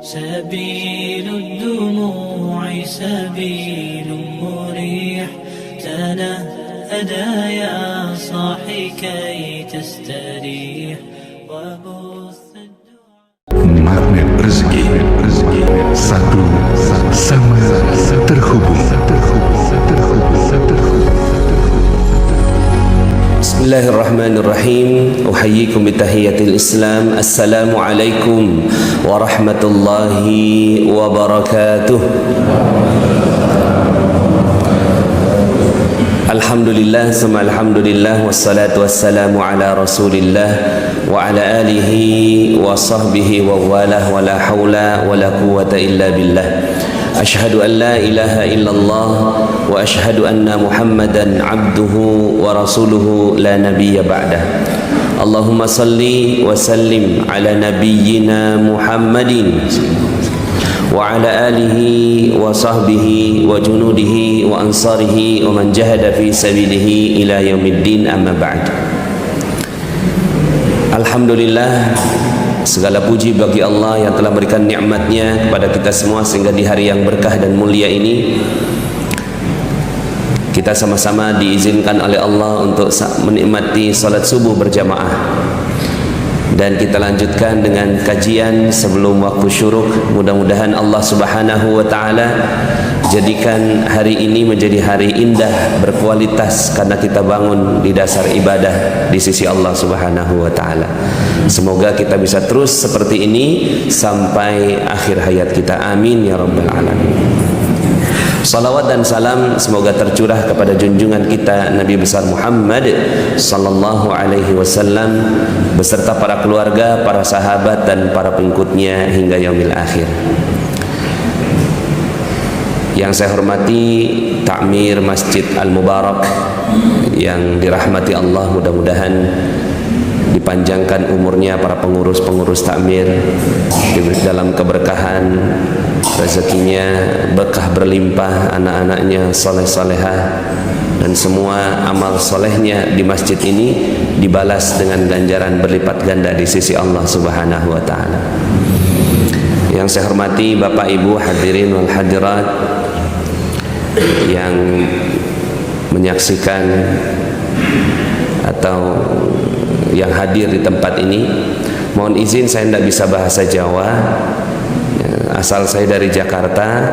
سبيل الدموع سبيل مريح تنهدى يا صاحي كي تستريح وبث Magnet rezeki satu sama terhubung. Bismillahirrahmanirrahim. Uhayyikum bitahiyatil Islam. Assalamualaikum warahmatullahi wabarakatuh. Alhamdulillah, summa alhamdulillah, wassalatu wassalamu ala rasulillah wa ala alihi wa sahbihi wa walah wa la hawla wa la quwwata illa billah. Ashhadu an la ilaha illallah wa ashhadu anna Muhammadan abduhu wa rasuluhu la nabiyya ba'dah. Allahumma salli wa sallim ala nabiyyina Muhammadin wa ala alihi wa sahbihi wa junudihi wa ansarihi wa man jahada fi sabilihi ila yaumiddin, amma ba'd. Alhamdulillah, segala puji bagi Allah yang telah memberikan nikmatnya kepada kita semua sehingga di hari yang berkah dan mulia ini kita sama-sama diizinkan oleh Allah untuk menikmati salat subuh berjamaah. Dan kita lanjutkan dengan kajian sebelum waktu syuruk. Mudah-mudahan Allah Subhanahu wa taala jadikan hari ini menjadi hari indah, berkualitas karena kita bangun di dasar ibadah di sisi Allah Subhanahu wa taala. Semoga kita bisa terus seperti ini sampai akhir hayat kita. Amin ya rabbal alamin. Salawat dan salam semoga tercurah kepada junjungan kita Nabi besar Muhammad sallallahu alaihi wasallam beserta para keluarga, para sahabat dan para pengikutnya hingga yaumil akhir. Yang saya hormati Takmir Masjid Al-Mubarak yang dirahmati Allah, mudah-mudahan dipanjangkan umurnya para pengurus-pengurus takmir dalam keberkahan, rezekinya berkah berlimpah, anak-anaknya soleh-solehah, dan semua amal solehnya di masjid ini dibalas dengan ganjaran berlipat ganda di sisi Allah Subhanahu wa taala. Yang saya hormati Bapak Ibu hadirin wal hadirat yang menyaksikan atau yang hadir di tempat ini, mohon izin saya tidak bisa bahasa Jawa. Asal saya dari Jakarta,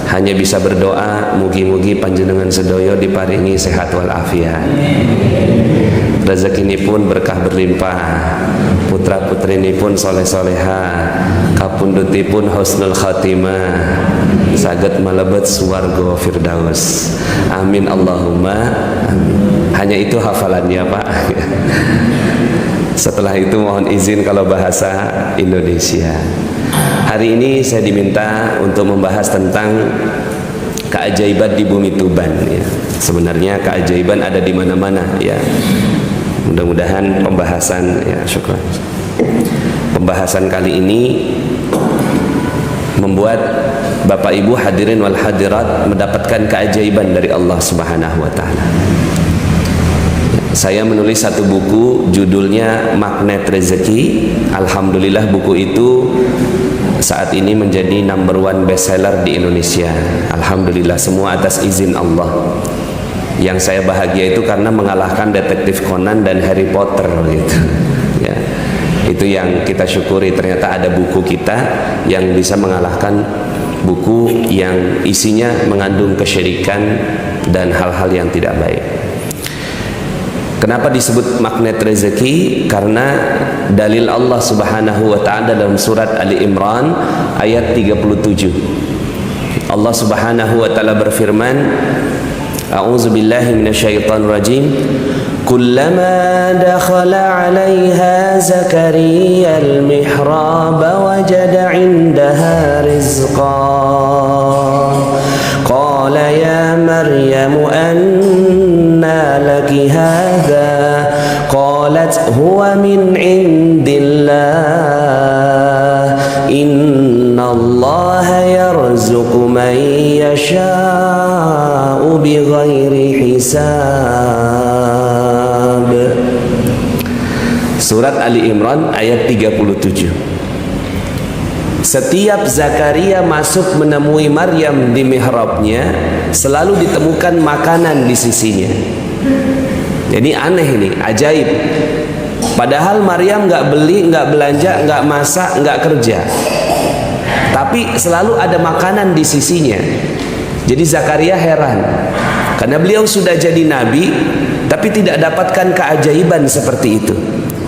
hanya bisa berdoa mugi-mugi panjenengan sedoyo diparingi sehat wal afiat. Rezeki ini pun berkah berlimpah, putra putri ini pun soleh-soleha, kapunduti pun husnul khatimah, saged malebet swarga firdaus. Amin Allahumma amin. Hanya itu hafalannya Pak. Setelah itu mohon izin kalau bahasa Indonesia. Hari ini saya diminta untuk membahas tentang keajaiban di bumi Tuban ya. Sebenarnya keajaiban ada di mana-mana ya. Mudah-mudahan pembahasan ya, syukur. Pembahasan kali ini membuat Bapak Ibu hadirin wal hadirat mendapatkan keajaiban dari Allah Subhanahu wa taala. Saya menulis satu buku judulnya Magnet Rezeki. Alhamdulillah buku itu saat ini menjadi #1 bestseller di Indonesia. Alhamdulillah, semua atas izin Allah. Yang saya bahagia itu karena mengalahkan Detektif Conan dan Harry Potter gitu. Ya. Itu yang kita syukuri, ternyata ada buku kita yang bisa mengalahkan buku yang isinya mengandung kesyirikan dan hal-hal yang tidak baik. Kenapa disebut magnet rezeki? Karena dalil Allah Subhanahu wa taala dalam surat Ali Imran ayat 37. Allah Subhanahu wa taala berfirman, A'udzu billahi minasyaitonir rajim. Kullama dakhala 'alaiha Zakaria al-mihrab wajada 'indaha rizqan. Qala ya Maryam anna laki hadha? Qalat huwa min 'indillah. Innallaha yarzuqu man yasha'u bighairi hisab. Surat Ali Imran ayat 37. Setiap Zakaria masuk menemui Maryam di mihrabnya, selalu ditemukan makanan di sisinya. Jadi aneh ini, ajaib. Padahal Maryam nggak beli, nggak belanja, nggak masak, nggak kerja, tapi selalu ada makanan di sisinya. Jadi Zakaria heran, karena beliau sudah jadi nabi, tapi tidak dapatkan keajaiban seperti itu.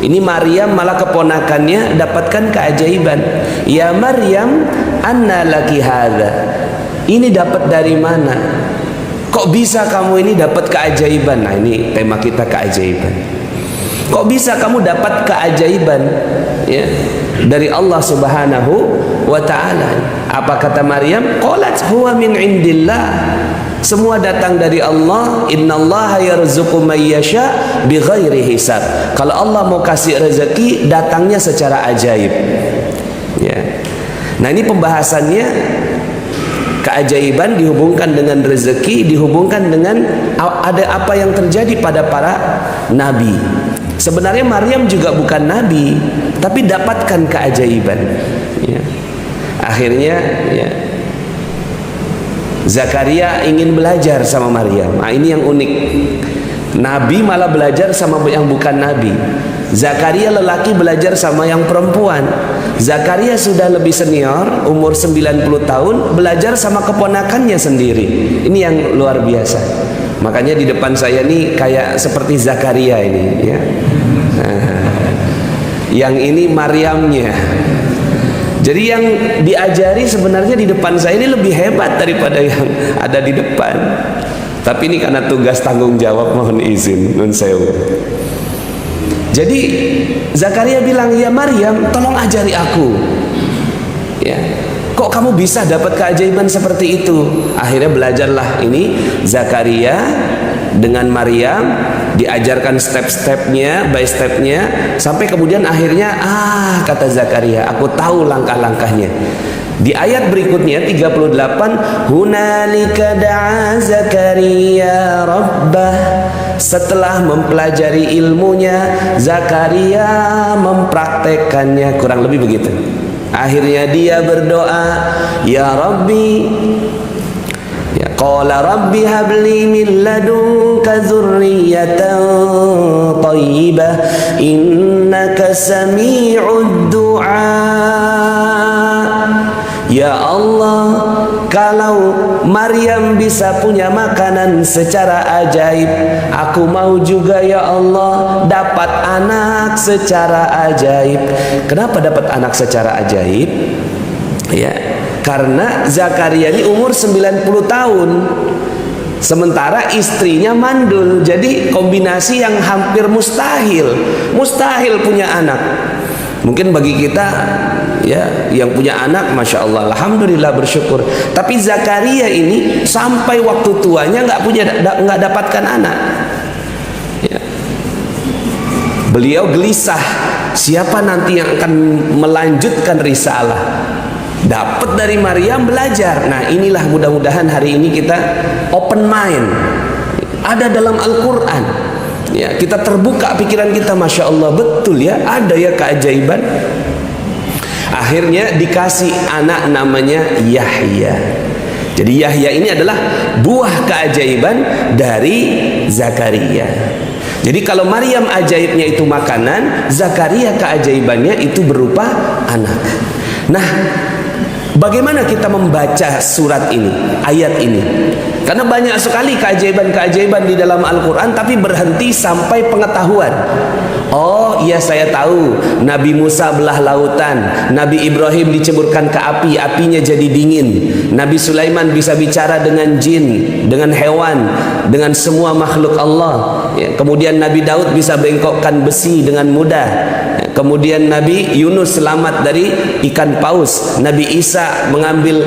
Ini Maryam malah keponakannya dapatkan keajaiban. Ya Maryam, anna laki hadza. Ini dapat dari mana? Kok bisa kamu ini dapat keajaiban? Nah, ini tema kita, keajaiban. Kok bisa kamu dapat keajaiban, ya, dari Allah Subhanahu wa ta'ala? Apa kata Maryam? Qalat huwa min indillah. Semua datang dari Allah. Innallaha yarzuqu may yasha bighairi hisab. Kalau Allah mau kasih rezeki, datangnya secara ajaib. Ya. Nah, ini pembahasannya, keajaiban dihubungkan dengan rezeki, dihubungkan dengan ada apa yang terjadi pada para nabi. Sebenarnya Maryam juga bukan nabi, tapi dapatkan keajaiban. Ya. Akhirnya, ya, Zakaria ingin belajar sama Maryam. Nah, ini yang unik. Nabi malah belajar sama yang bukan nabi. Zakaria lelaki belajar sama yang perempuan. Zakaria sudah lebih senior, umur 90 tahun, belajar sama keponakannya sendiri. Ini yang luar biasa. Makanya di depan saya nih kayak seperti Zakaria ini, ya. Yang ini Maryamnya. Jadi yang diajari sebenarnya di depan saya ini lebih hebat daripada yang ada di depan. Tapi ini karena tugas tanggung jawab, mohon izin, nun sewu. Jadi Zakaria bilang, ya Maryam, tolong ajari aku. Ya, kok kamu bisa dapat keajaiban seperti itu? Akhirnya belajarlah ini Zakaria dengan Maryam, diajarkan step-stepnya, by stepnya, sampai kemudian akhirnya, kata Zakaria, aku tahu langkah-langkahnya. Di ayat berikutnya 38, hunalika da'a Zakaria rabbah. Setelah mempelajari ilmunya, Zakaria mempraktekannya, kurang lebih begitu. Akhirnya dia berdoa, ya Rabbi, ya qala rabbi habli min ladunka dzurriyyatan thayyibah innaka sami'ud du'a. Ya Allah, kalau Maryam bisa punya makanan secara ajaib, aku mau juga ya Allah dapat anak secara ajaib. Kenapa dapat anak secara ajaib? Ya, karena Zakaria ini umur 90 tahun. Sementara istrinya mandul. Jadi kombinasi yang hampir mustahil. Mustahil punya anak. Mungkin bagi kita, ya, yang punya anak, masya Allah, alhamdulillah, bersyukur. Tapi Zakaria ini sampai waktu tuanya nggak dapatkan anak. Ya. Beliau gelisah, siapa nanti yang akan melanjutkan risalah? Dapat dari Maryam, belajar. Nah, inilah mudah-mudahan hari ini kita open mind. Ada dalam Al-Quran. Ya, kita terbuka pikiran kita, masya Allah, betul ya, ada ya keajaiban. Akhirnya dikasih anak namanya Yahya. Jadi Yahya ini adalah buah keajaiban dari Zakaria. Jadi kalau Maryam ajaibnya itu makanan, Zakaria keajaibannya itu berupa anak. Nah, bagaimana kita membaca surat ini, ayat ini? Karena banyak sekali keajaiban-keajaiban di dalam Al-Quran, tapi berhenti sampai pengetahuan. Oh iya, saya tahu Nabi Musa belah lautan, Nabi Ibrahim diceburkan ke api, apinya jadi dingin, Nabi Sulaiman bisa bicara dengan jin, dengan hewan, dengan semua makhluk Allah. Ya, kemudian Nabi Daud bisa bengkokkan besi dengan mudah. Ya, kemudian Nabi Yunus selamat dari ikan paus. Nabi Isa mengambil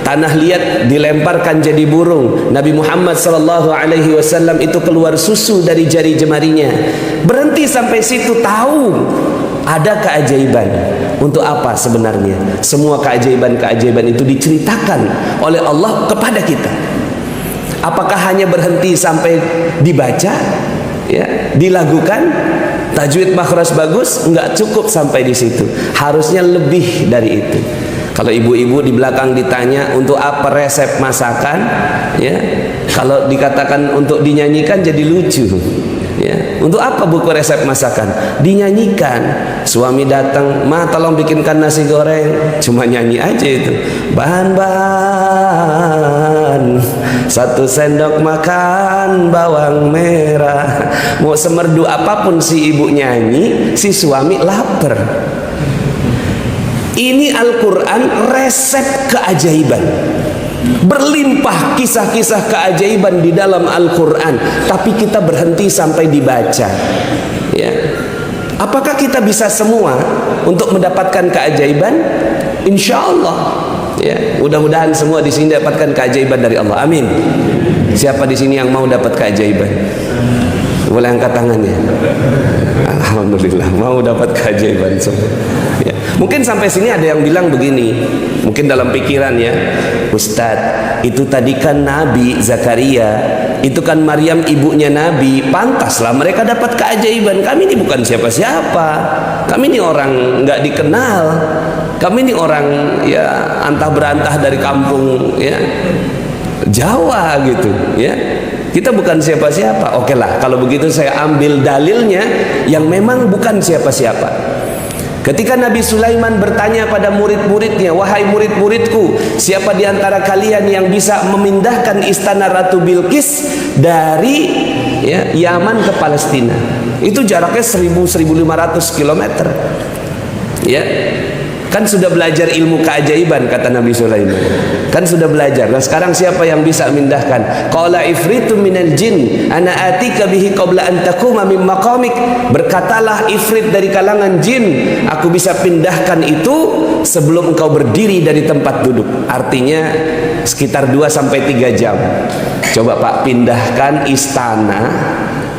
tanah liat dilemparkan jadi burung. Nabi Muhammad SAW itu keluar susu dari jari jemarinya. Berhenti sampai situ, tahu ada keajaiban. Untuk apa sebenarnya? Semua keajaiban-keajaiban itu diceritakan oleh Allah kepada kita. Apakah hanya berhenti sampai dibaca, ya, dilakukan, tajwid makhraj bagus? Enggak cukup sampai di situ. Harusnya lebih dari itu. Kalau ibu-ibu di belakang ditanya untuk apa resep masakan, ya, kalau dikatakan untuk dinyanyikan jadi lucu. Ya, untuk apa buku resep masakan? Dinyanyikan. Suami datang, "Ma, tolong bikinkan nasi goreng." Cuma nyanyi aja itu. Bahan-bahan, 1 sendok makan bawang merah. Mau semerdu apapun si ibu nyanyi, si suami lapar. Ini Al-Quran resep keajaiban. Berlimpah kisah-kisah keajaiban di dalam Al-Quran, tapi kita berhenti sampai dibaca. Ya. Apakah kita bisa semua untuk mendapatkan keajaiban? Insya Allah. Ya. Mudah-mudahan semua di sini dapatkan keajaiban dari Allah. Amin. Siapa di sini yang mau dapat keajaiban? Boleh angkat tangannya. Alhamdulillah, mau dapat keajaiban semua. Ya. Mungkin sampai sini ada yang bilang begini, mungkin dalam pikiran ya, Ustadz, itu tadi kan Nabi Zakaria, itu kan Maryam ibunya Nabi, pantaslah mereka dapat keajaiban. Kami ini bukan siapa-siapa, kami ini orang nggak dikenal, kami ini orang ya antah berantah dari kampung ya Jawa gitu ya. Kita bukan siapa-siapa. Oke lah, kalau begitu saya ambil dalilnya yang memang bukan siapa-siapa. Ketika Nabi Sulaiman bertanya pada murid-muridnya, "Wahai murid-muridku, siapa di antara kalian yang bisa memindahkan istana Ratu Bilqis dari ya, Yaman ke Palestina?" Itu jaraknya 1.000-1.500 km. Ya. Kan sudah belajar ilmu keajaiban, kata Nabi Sulaiman. Kan sudah belajar. Nah sekarang siapa yang bisa memindahkan? Qala ifritu minal jin ana atika bihi qabla an taquma min maqamik. Berkatalah ifrit dari kalangan jin, aku bisa pindahkan itu sebelum engkau berdiri dari tempat duduk. Artinya sekitar 2-3 jam. Coba Pak, pindahkan istana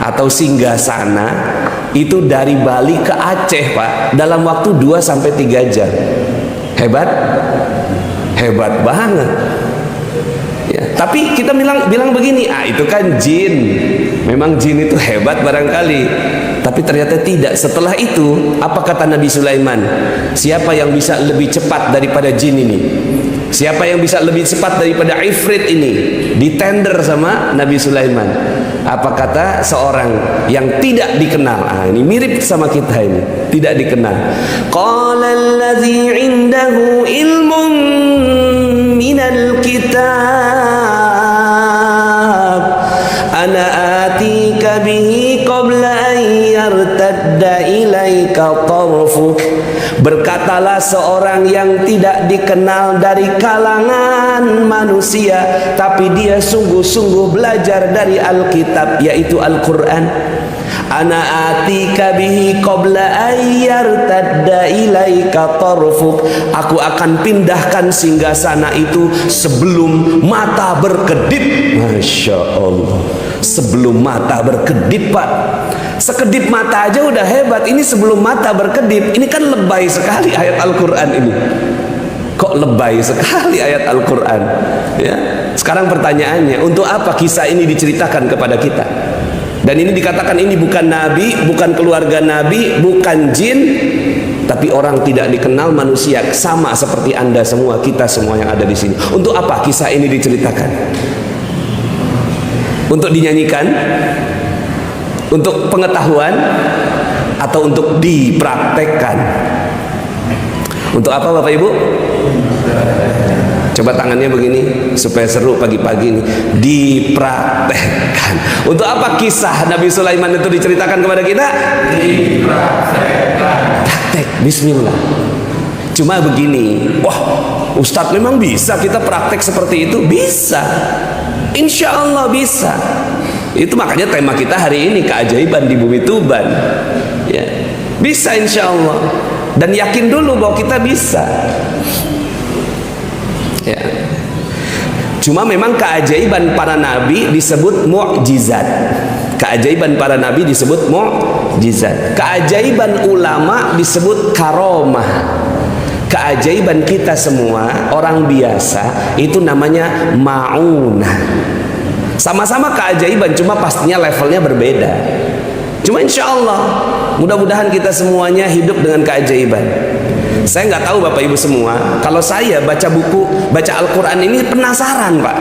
atau singgasana itu dari Bali ke Aceh Pak dalam waktu 2-3 jam. Hebat? Hebat banget ya. Tapi kita bilang begini, itu kan jin. Memang jin itu hebat barangkali, tapi ternyata tidak. Setelah itu apa kata Nabi Sulaiman? Siapa yang bisa lebih cepat daripada jin ini? Siapa yang bisa lebih cepat daripada ifrit ini? Ditender sama Nabi Sulaiman. Apa kata seorang yang tidak dikenal? Ini mirip sama kita ini, tidak dikenal. Qala allazi 'indahu ilmun minal kitab ana atika bihi qabla an yartadda ilaika tarfuk. Berkatalah seorang yang tidak dikenal dari kalangan manusia, tapi dia sungguh-sungguh belajar dari Alkitab, yaitu Al-Quran. Ana atika bihi qabla ayyartadda ilaika tarfuk. Aku akan pindahkan singgasana itu sebelum mata berkedip. Masya Allah, sebelum mata berkedip Pak. Sekedip mata aja udah hebat, ini sebelum mata berkedip. Ini kan lebay sekali ayat Al-Quran ini. Kok lebay sekali ayat Al-Quran ya? Sekarang pertanyaannya, untuk apa kisah ini diceritakan kepada kita? Dan ini dikatakan ini bukan nabi, bukan keluarga nabi, bukan jin, tapi orang tidak dikenal manusia, sama seperti Anda semua, kita semua yang ada di sini. Untuk apa kisah ini diceritakan? Untuk dinyanyikan? Untuk pengetahuan? Atau untuk dipraktekkan? Untuk apa Bapak Ibu? Coba tangannya begini supaya seru pagi-pagi ini. Dipraktekkan. Untuk apa kisah Nabi Sulaiman itu diceritakan kepada kita? Dipraktekkan. Praktek, bismillah. Cuma begini, wah Ustadz memang bisa kita praktek seperti itu? Bisa, insya Allah bisa. Itu makanya tema kita hari ini, keajaiban di bumi Tuban ya. Bisa insya Allah. Dan yakin dulu bahwa kita bisa ya. Cuma memang keajaiban para nabi disebut mukjizat. Keajaiban para nabi disebut mukjizat. Keajaiban ulama disebut karomah. Keajaiban kita semua orang biasa itu namanya ma'unah. Sama-sama keajaiban, cuma pastinya levelnya berbeda. Cuma insya Allah mudah-mudahan kita semuanya hidup dengan keajaiban. Saya nggak tahu Bapak Ibu semua, kalau saya baca buku, baca Al-Quran ini penasaran Pak,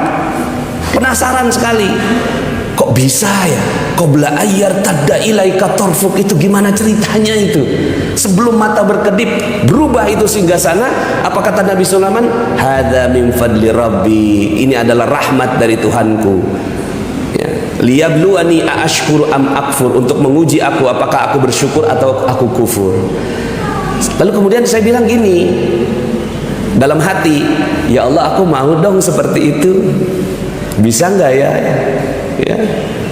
penasaran sekali. Kok bisa ya? Qabla ayyar tadda ilaika tarfuk, itu gimana ceritanya itu? Sebelum mata berkedip berubah itu singgasana. Apa kata Nabi Sulaiman? Hadza min fadli rabbi, ini adalah rahmat dari Tuhanku. Ya. Liyabluwani aashkuru am akfur, untuk menguji aku apakah aku bersyukur atau aku kufur. Lalu kemudian saya bilang gini dalam hati, ya Allah aku mau dong seperti itu, bisa nggak ya? Ya.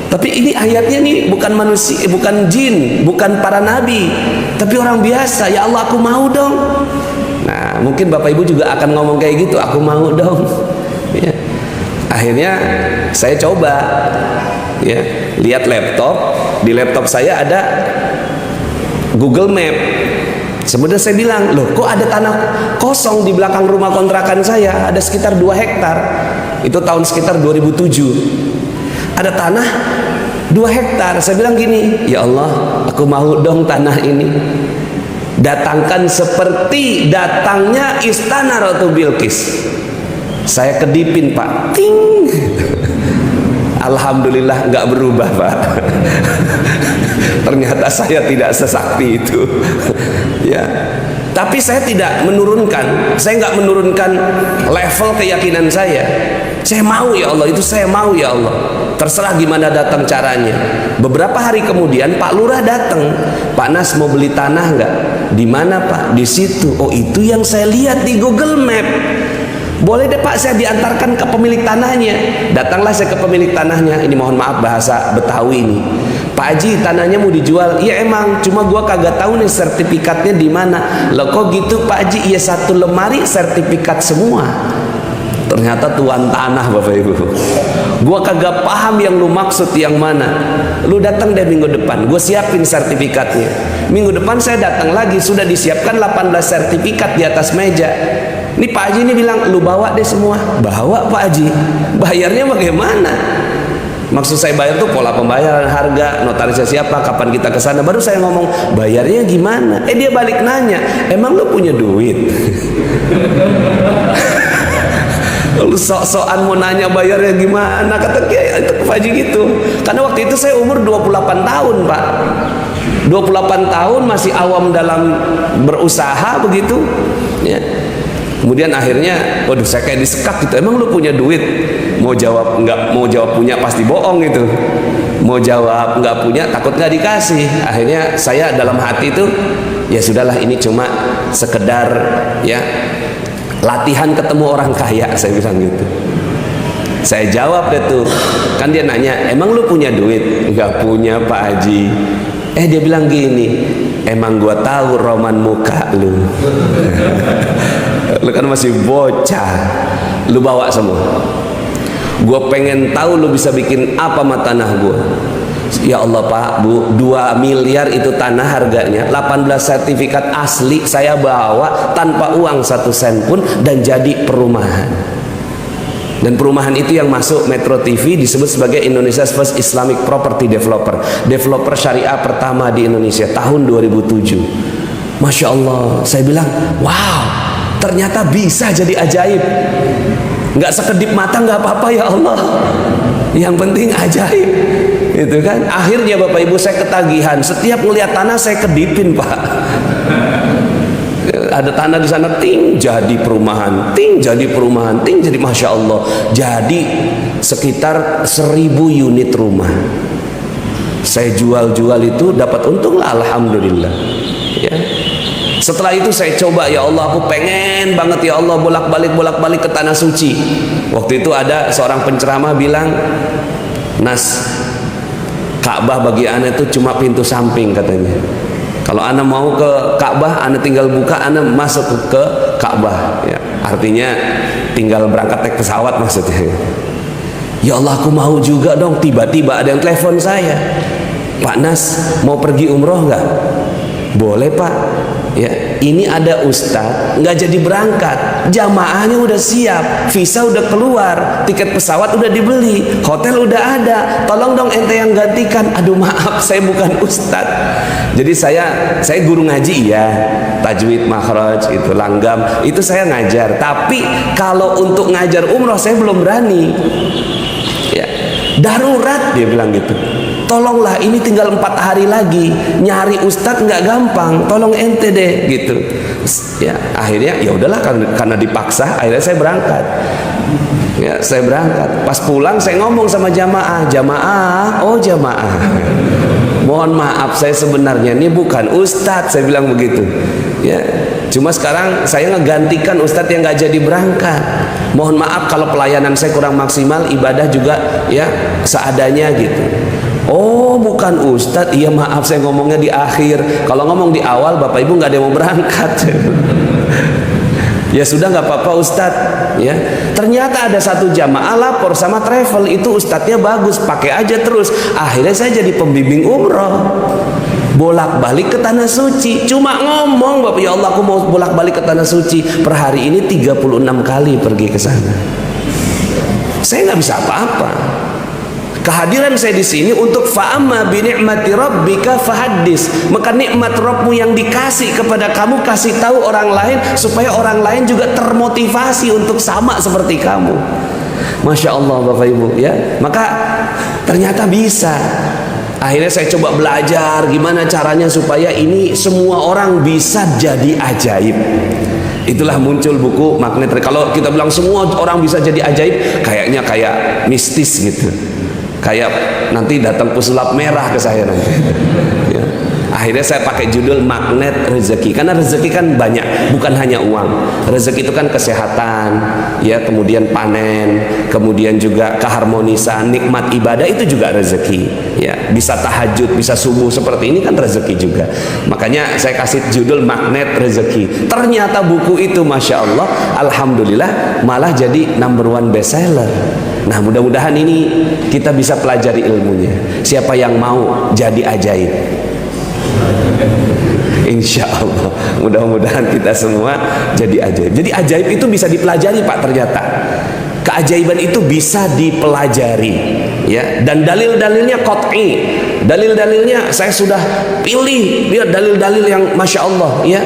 Tapi ini ayatnya nih bukan manusia, bukan jin, bukan para nabi, tapi orang biasa. Ya Allah aku mau dong. Nah mungkin Bapak Ibu juga akan ngomong kayak gitu, aku mau dong. Ya. Akhirnya saya coba, ya, lihat laptop. Di laptop saya ada Google Map. Sebenarnya saya bilang, loh kok ada tanah kosong di belakang rumah kontrakan saya, ada sekitar 2 hektar. Itu tahun sekitar 2007. Ada tanah 2 hektar. Saya bilang gini, ya Allah aku mau dong tanah ini. Datangkan seperti datangnya istana Ratu Bilqis. Saya kedipin Pak, ting. Alhamdulillah nggak berubah Pak. Ternyata saya tidak sesakti itu. Ya. Tapi saya tidak menurunkan, saya nggak menurunkan level keyakinan saya. Saya mau ya Allah, itu saya mau ya Allah. Terserah gimana datang caranya. Beberapa hari kemudian Pak Lurah datang. Pak Nas mau beli tanah nggak? Di mana Pak? Di situ. Oh itu yang saya lihat di Google Map. Boleh deh Pak saya diantarkan ke pemilik tanahnya. Datanglah saya ke pemilik tanahnya. Ini mohon maaf bahasa Betawi ini. Pak Haji tanahnya mau dijual. Iya emang, cuma gua kagak tahu nih sertifikatnya di mana. Loh kok gitu Pak Haji? Iya 1 lemari sertifikat semua. Ternyata tuan tanah Bapak Ibu. Gua kagak paham yang lu maksud yang mana. Lu datang deh minggu depan, gue siapin sertifikatnya. Minggu depan saya datang lagi, sudah disiapkan 18 sertifikat di atas meja. Ini Pak Haji ini bilang, lu bawa deh semua. Bawa Pak Haji. Bayarnya bagaimana? Maksud saya bayar tuh pola pembayaran, harga, notarisnya siapa, kapan kita ke sana. Baru saya ngomong, bayarnya gimana? Dia balik nanya, emang lu punya duit? Lu sok-sokan mau nanya bayarnya gimana? Kata Kiai itu Pak Haji gitu. Karena waktu itu saya umur 28 tahun Pak. 28 tahun masih awam dalam berusaha begitu. Ya. Kemudian akhirnya, waduh saya kayak disekak gitu. Emang lu punya duit? Mau jawab nggak, mau jawab punya pasti bohong gitu. Mau jawab nggak punya takut nggak dikasih. Akhirnya saya dalam hati itu, ya sudahlah ini cuma sekedar ya latihan ketemu orang kaya, saya bilang gitu. Saya jawab deh tuh, kan dia nanya, emang lu punya duit? Nggak punya Pak Haji. Dia bilang gini, emang gua tahu roman muka lu. Lu kan masih bocah, lu bawa semua. Gua pengen tahu lu bisa bikin apa sama tanah gua. Ya Allah Pak, Bu, 2 miliar itu tanah harganya, 18 sertifikat asli saya bawa tanpa uang 1 sen pun, dan jadi perumahan. Dan perumahan itu yang masuk Metro TV disebut sebagai Indonesia's First Islamic Property Developer, developer syariah pertama di Indonesia tahun 2007. Masya Allah, saya bilang, wow, ternyata bisa jadi ajaib. Nggak sekedip mata nggak apa-apa ya Allah, yang penting ajaib. Itu kan akhirnya Bapak Ibu saya ketagihan, setiap melihat tanah saya kedipin Pak. Ada tanah di sana, ting jadi perumahan, ting jadi perumahan, ting jadi, Masya Allah, jadi sekitar 1000 unit rumah. Saya jual-jual itu dapat untung lah, alhamdulillah. Ya. Setelah itu saya coba, ya Allah aku pengen banget ya Allah bolak-balik ke tanah suci. Waktu itu ada seorang penceramah bilang, Nas, Ka'bah bagi ana itu cuma pintu samping katanya. Kalau ana mau ke Ka'bah, ana tinggal buka, ana masuk ke Ka'bah. Ya, artinya tinggal berangkat naik pesawat maksudnya. Ya Allah aku mau juga dong. Tiba-tiba ada yang telepon saya, Pak Nas mau pergi umroh nggak? Boleh Pak. Ya, ini ada ustadz nggak jadi berangkat, jamaahnya udah siap, visa udah keluar, tiket pesawat udah dibeli, hotel udah ada, tolong dong ente yang gantikan. Aduh maaf, saya bukan ustadz. Jadi saya guru ngaji ya, tajwid, makhraj, itu langgam, itu saya ngajar. Tapi kalau untuk ngajar umroh saya belum berani. Ya, darurat dia bilang gitu. Tolonglah, ini tinggal 4 hari lagi, nyari ustadz nggak gampang, tolong ente deh gitu. Ya akhirnya ya udahlah, karena dipaksa akhirnya saya berangkat. Ya saya berangkat, pas pulang saya ngomong sama jamaah, mohon maaf saya sebenarnya ini bukan ustadz, saya bilang begitu. Ya cuma sekarang saya ngegantikan ustadz yang nggak jadi berangkat. Mohon maaf kalau pelayanan saya kurang maksimal, ibadah juga ya seadanya gitu. Oh bukan ustadz, iya maaf saya ngomongnya di akhir, kalau ngomong di awal bapak ibu nggak ada yang mau berangkat. Ya sudah nggak apa-apa ustadz ya. Ternyata ada satu jamaah lapor sama travel, itu ustadznya bagus, pakai aja terus. Akhirnya saya jadi pembimbing umroh, bolak-balik ke tanah suci. Cuma ngomong, bapak ya Allah aku mau bolak-balik ke tanah suci, per hari ini 36 kali pergi ke sana. Saya nggak bisa apa-apa. Kehadiran saya di sini untuk fa'amma bi ni'mati rabbika fahaddis. Maka nikmat Rabbmu yang dikasih kepada kamu, kasih tahu orang lain supaya orang lain juga termotivasi untuk sama seperti kamu. Masya Allah Bapak Ibu ya. Maka ternyata bisa. Akhirnya saya coba belajar gimana caranya supaya ini semua orang bisa jadi ajaib. Itulah muncul buku Magnet. Kalau kita bilang semua orang bisa jadi ajaib, kayaknya kayak mistis gitu. Kayak nanti datang pesulap merah ke saya nanti. Ya. Akhirnya saya pakai judul Magnet Rezeki, karena rezeki kan banyak, bukan hanya uang. Rezeki itu kan kesehatan, ya, kemudian panen, kemudian juga keharmonisan, nikmat ibadah itu juga rezeki. Ya, bisa tahajud, bisa subuh seperti ini kan rezeki juga. Makanya saya kasih judul Magnet Rezeki. Ternyata buku itu masya Allah, alhamdulillah malah jadi #1 bestseller. Nah mudah-mudahan ini kita bisa pelajari ilmunya. Siapa yang mau jadi ajaib? Insya Allah mudah-mudahan kita semua jadi ajaib. Jadi ajaib itu bisa dipelajari Pak, ternyata keajaiban itu bisa dipelajari ya. Dan dalil-dalilnya qat'i, dalil-dalilnya saya sudah pilih, lihat dalil-dalil yang masya Allah ya,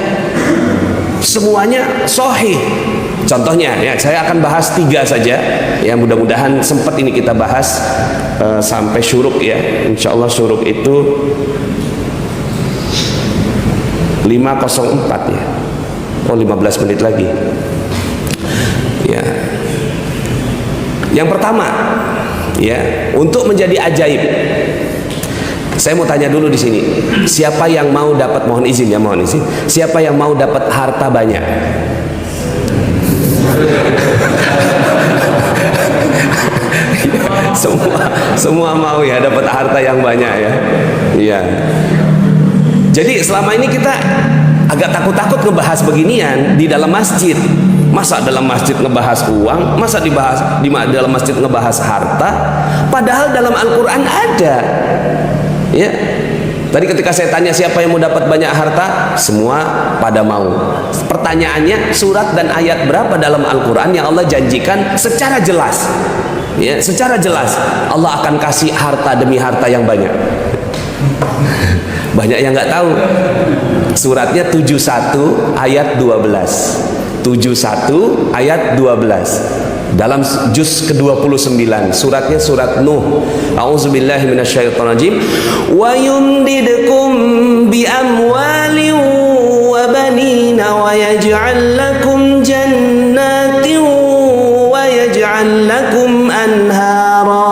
semuanya sahih. Contohnya ya, saya akan bahas 3 saja ya, mudah-mudahan sempat ini kita bahas sampai syuruk ya. Insya Allah syuruk itu 5:04 ya. Oh 15 menit lagi ya. Yang pertama ya, untuk menjadi ajaib saya mau tanya dulu di sini, siapa yang mau dapat, mohon izin ya, mohon izin, siapa yang mau dapat harta banyak? semua mau ya dapat harta yang banyak ya. Iya. Jadi selama ini kita agak takut-takut ngebahas beginian di dalam masjid. Masa dalam masjid ngebahas uang, masa di dalam masjid ngebahas harta, padahal dalam Al-Qur'an ada. Ya. Tadi ketika saya tanya siapa yang mau dapat banyak harta, semua pada mau. Pertanyaannya, surat dan ayat berapa dalam Al-Quran yang Allah janjikan secara jelas, ya, secara jelas Allah akan kasih harta demi harta yang banyak. Banyak yang nggak tahu. Suratnya 71 ayat 12. 71 ayat 12. Dalam juz ke-29, suratnya surat Nuh. A'udzubillahi minasyaitonirrajim. Wa yumdidkum bi amwalin wa banina wa yaj'al lakum jannatin wa yaj'al lakum anhara.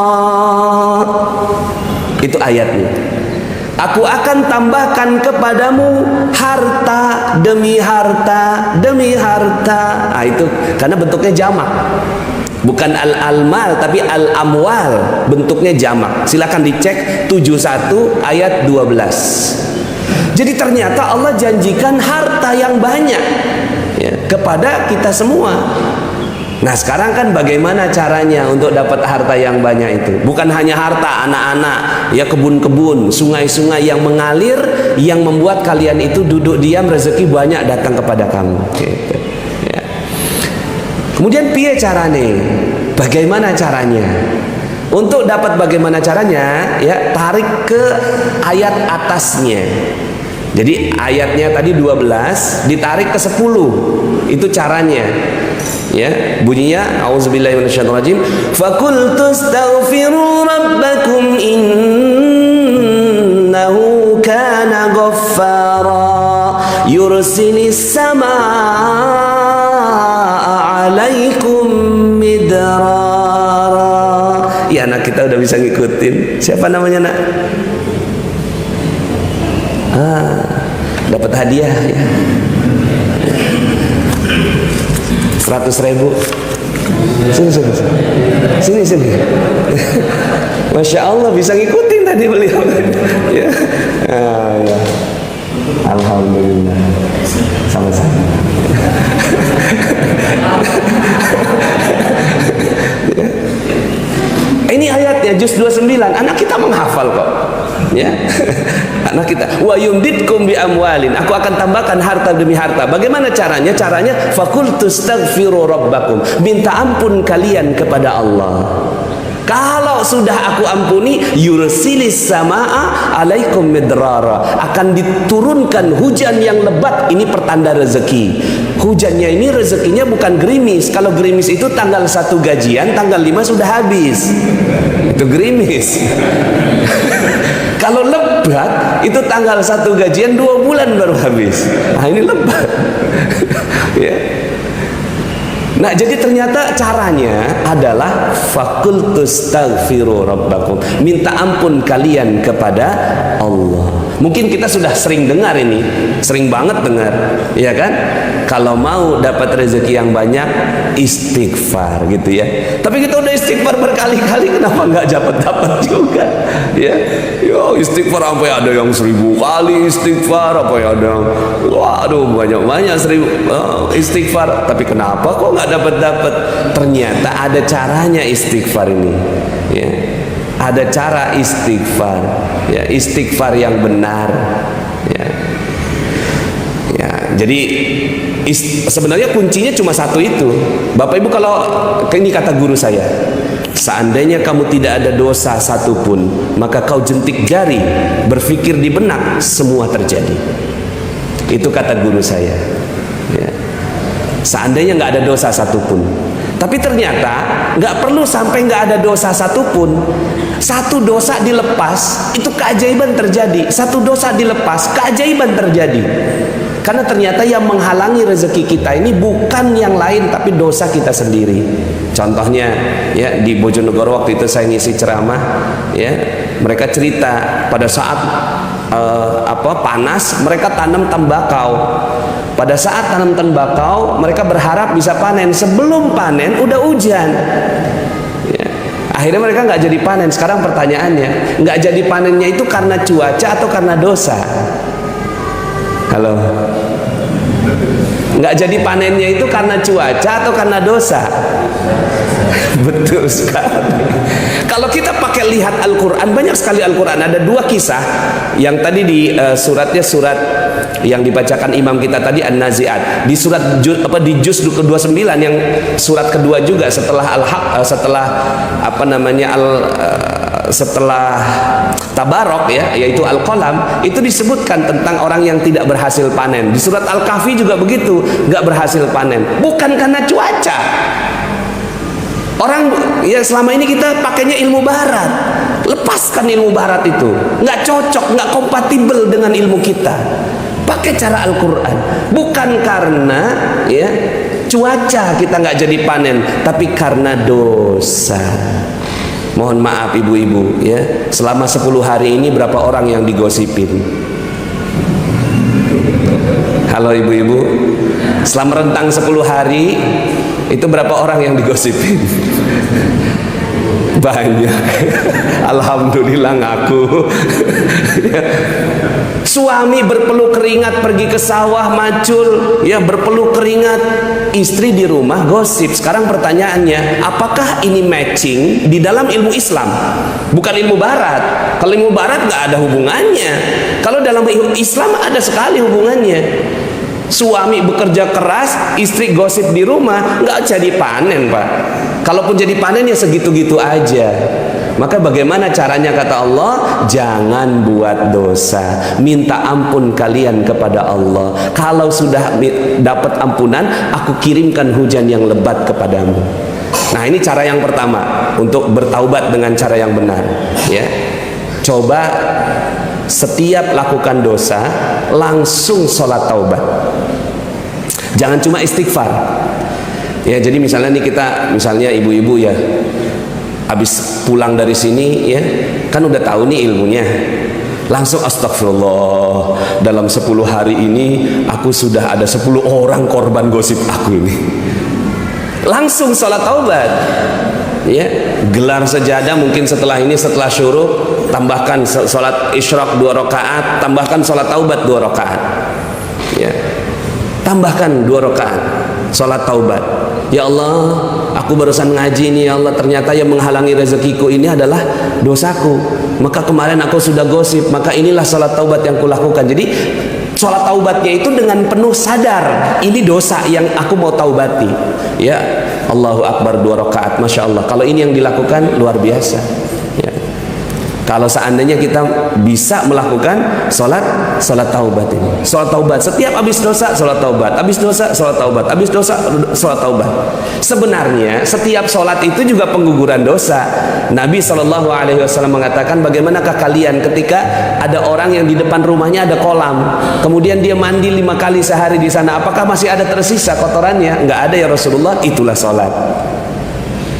Itu ayatnya. Aku akan tambahkan kepadamu harta demi harta demi harta. Nah, itu karena bentuknya jamak. Bukan al-almal tapi al-amwal, bentuknya jamak. Silakan dicek 71 ayat 12. Jadi ternyata Allah janjikan harta yang banyak ya, kepada kita semua. Nah sekarang kan bagaimana caranya untuk dapat harta yang banyak itu? Bukan hanya harta, anak-anak, ya kebun-kebun, sungai-sungai yang mengalir, yang membuat kalian itu duduk diam, rezeki banyak datang kepada kamu. Gitu. Ya. Kemudian piye carane? Bagaimana caranya? Untuk dapat bagaimana caranya, ya tarik ke ayat atasnya. Jadi ayatnya tadi 12 ditarik ke 10. Itu caranya. Ya, bunyinya auzubillahi minasyaitonirrajim. Faqultu astaghfiru rabbakum innahu kana ghaffara yursilis samaa'a 'alaikum midrara. Ya, anak kita udah bisa ngikutin. Siapa namanya, Nak? Dapat hadiah ya. 100.000. Sini. Masya Allah bisa ngikutin tadi beliau. Ya. Ya. Alhamdulillah. Sama-sama. Ya. Ini ayatnya juz 29. Anak kita menghafal kok. Ya. Anak kita, wa yumditkum bi amwalin. Aku akan tambahkan harta demi harta. Bagaimana caranya? Caranya faqultu astaghfiru rabbakum. Minta ampun kalian kepada Allah. Kalau sudah aku ampuni, yursilis samaa alaikum midrara. Akan diturunkan hujan yang lebat. Ini pertanda rezeki. Hujannya ini rezekinya bukan gerimis. Kalau gerimis itu tanggal 1 gajian, tanggal 5 sudah habis. Itu gerimis. Kalau lebat itu tanggal 1 gajian 2 bulan baru habis. Nah ini lebat. Ya. Nah jadi ternyata caranya adalah faqultu astaghfiru rabbakum. Minta ampun kalian kepada Allah. Mungkin kita sudah sering dengar ini, sering banget dengar, ya kan? Kalau mau dapat rezeki yang banyak, istighfar gitu ya. Tapi kita udah istighfar berkali-kali, kenapa nggak dapat juga? Ya, yo istighfar sampai ada yang 1000 kali istighfar, apa ya ada yang, waduh banyak 1000 istighfar. Tapi kenapa kok nggak dapat? Ternyata ada caranya istighfar ini. Ya. Ada cara istighfar, ya, istighfar yang benar, ya. Ya, jadi sebenarnya kuncinya cuma satu itu. Bapak Ibu, kalau ini kata guru saya, seandainya kamu tidak ada dosa satupun, maka kau jentik jari, berpikir di benak, semua terjadi. Itu kata guru saya. Ya. Seandainya nggak ada dosa satupun. Tapi ternyata nggak perlu sampai nggak ada dosa satupun. Satu dosa dilepas, itu keajaiban terjadi. Satu dosa dilepas, keajaiban terjadi. Karena ternyata yang menghalangi rezeki kita ini bukan yang lain, tapi dosa kita sendiri. Contohnya, ya di Bojonegoro waktu itu saya ngisi ceramah, ya mereka cerita pada saat panas, mereka tanam tembakau. Pada saat tanam tembakau, mereka berharap bisa panen. Sebelum panen, udah hujan. Ya. Akhirnya mereka nggak jadi panen. Sekarang pertanyaannya, nggak jadi panennya itu karena cuaca atau karena dosa? Halo? Nggak jadi panennya itu karena cuaca atau karena dosa? Betul sekali. Kalau kita pakai lihat Al-Quran, banyak sekali Al-Quran. Ada 2 kisah yang tadi di suratnya, surat yang dibacakan imam kita tadi An-Nazi'at. Di surat di juz ke-29 yang surat kedua juga setelah Al-Haq, setelah setelah Tabarok, ya, yaitu Al-Qalam, itu disebutkan tentang orang yang tidak berhasil panen. Di surat Al-Kahfi juga begitu, nggak berhasil panen. Bukan karena cuaca. Orang ya selama ini kita pakainya ilmu barat. Lepaskan ilmu barat itu. Nggak cocok, nggak kompatibel dengan ilmu kita. Pakai cara Al-Quran. Bukan karena ya cuaca kita nggak jadi panen, tapi karena dosa. Mohon maaf ibu-ibu ya, selama 10 hari ini berapa orang yang digosipin? Halo ibu-ibu, selama rentang 10 hari itu berapa orang yang digosipin? Banyak. Alhamdulillah ngaku. Suami berpeluh keringat pergi ke sawah macul, ya berpeluh keringat, istri di rumah gosip. Sekarang pertanyaannya, apakah ini matching di dalam ilmu Islam? Bukan ilmu Barat. Kalau ilmu Barat nggak ada hubungannya. Kalau dalam ilmu Islam ada sekali hubungannya. Suami bekerja keras, istri gosip di rumah, nggak jadi panen, Pak. Kalaupun jadi panen ya segitu-gitu aja. Maka bagaimana caranya, kata Allah? Jangan buat dosa, minta ampun kalian kepada Allah. Kalau sudah dapat ampunan, aku kirimkan hujan yang lebat kepadamu. Nah, ini cara yang pertama untuk bertaubat dengan cara yang benar, ya. Coba setiap lakukan dosa langsung sholat taubat, jangan cuma istighfar, ya. Jadi misalnya nih kita, misalnya ibu-ibu ya, habis pulang dari sini ya, kan udah tahu nih ilmunya, langsung astagfirullah, dalam 10 hari ini aku sudah ada 10 orang korban gosip aku ini. Langsung sholat taubat, ya. Gelar sejadah mungkin setelah ini, setelah syuruk tambahkan sholat isyraq 2 rakaat, tambahkan sholat taubat 2 rakaat, ya. Tambahkan 2 rakaat sholat taubat. Ya Allah, aku barusan ngaji nih, ya Allah, ternyata yang menghalangi rezekiku ini adalah dosaku. Maka kemarin aku sudah gosip, maka inilah sholat taubat yang kulakukan. Jadi sholat taubatnya itu dengan penuh sadar, ini dosa yang aku mau taubati, ya. Allahu Akbar 2 rakaat, Masya Allah. Kalau ini yang dilakukan luar biasa, ya. Kalau seandainya kita bisa melakukan sholat taubat ini, sholat taubat setiap habis dosa, sholat taubat, habis dosa, sholat taubat, habis dosa, sholat taubat. Sebenarnya setiap sholat itu juga pengguguran dosa. Nabi SAW mengatakan, bagaimanakah kalian ketika ada orang yang di depan rumahnya ada kolam, kemudian dia mandi 5 kali sehari di sana, apakah masih ada tersisa kotorannya? Enggak ada ya Rasulullah. Itulah sholat.